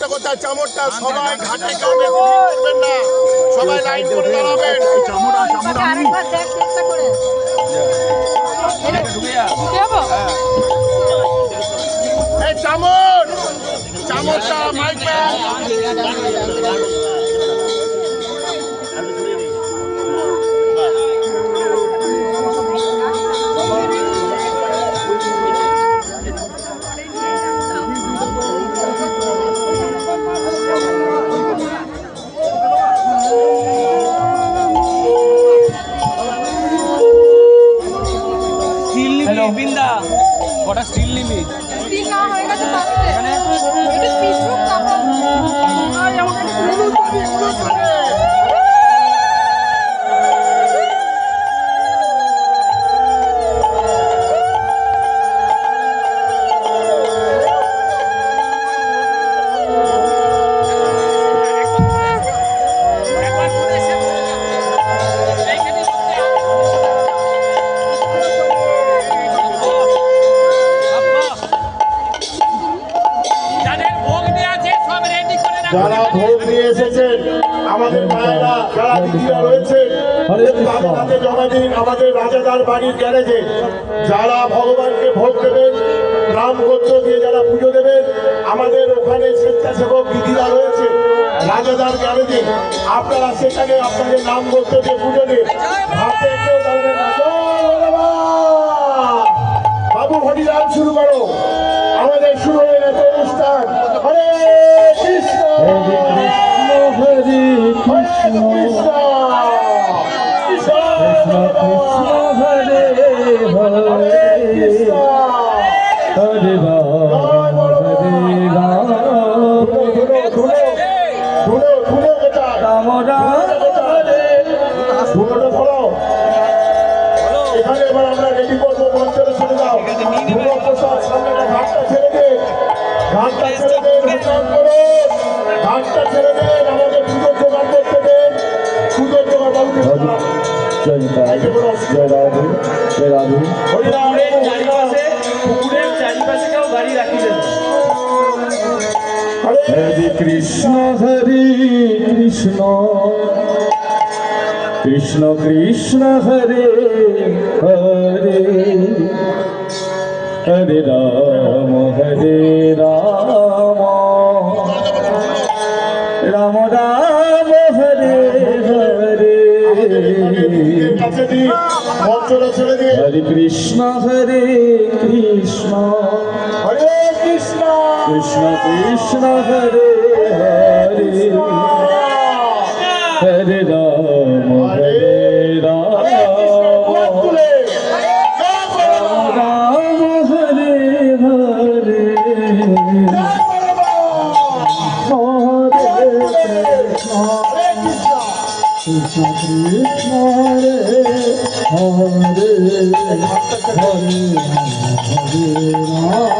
একটা কথা, চামড়টা সবাই ঘাটে গ্রামে করবেন না, সবাই লাইন করে দাঁড়াবেন। এই চামড়টা মাইক বিন্দা কটা স্টিল নিবি? স্টিল না হয়ে গেছে পাশে এখানে এটা পিছু তারপর আর আমাকে যারা ভোগ নিয়ে এসেছেন, আমাদের মায়েরা যারা দিদিরা রয়েছেন, তাদের হাতে জমা দিন আমাদের রাজাদার বাড়ির গ্যারেজে। যারা ভগবানকে ভোগ দেবেন, নাম গোত্র দিয়ে যারা পুজো দেবেন, আমাদের ওখানে স্বেচ্ছাসেবক দিদিরা রয়েছে রাজাদার গ্যারেজে। আপনারা সেখানে আপনাদের নাম গোত্র দিয়ে পুজো দিন। হাতে কেউ দাঁড়াবেন না। বাবু হরিনাম শুরু করো, আমাদের শুরু হয়ে গেছে অনুষ্ঠান। হরে কৃষ্ণ হরে কৃষ্ণ কৃষ্ণ কৃষ্ণ হরে হরে হরে রাম হরে রাম রাম রাম হরে। এখানে এবার আমরা রেডি করবো, মঞ্চে ছেড়ে দাও। প্রসাদ সামনে ঘাটটা ছেড়ে দে, ঘাটটা ছেড়ে দেন, ঘাটটা ছেড়ে দেন, আমাদের পুজোর জোগাড় করতে দেন। পুজোর জোগাড় বাবুকে জয় রাধে জয় রাধে। পুকুরের চারিপাশে কেউ গাড়ি রাখিলেন। হরে কৃষ্ণ হরে কৃষ্ণ কৃষ্ণ কৃষ্ণ হরে হরে হরে রাম রাম রাম হরে হরে মঞ্চটা ছেড়ে দিয়ে হরে কৃষ্ণ হরে কৃষ্ণ হরে কৃষ্ণ কৃষ্ণ কৃষ্ণ হরে হরে হরে রাম রাম রাম হরে হরে হরে কৃষ্ণ কৃষ্ণ হরে হরে হরে হরে রাম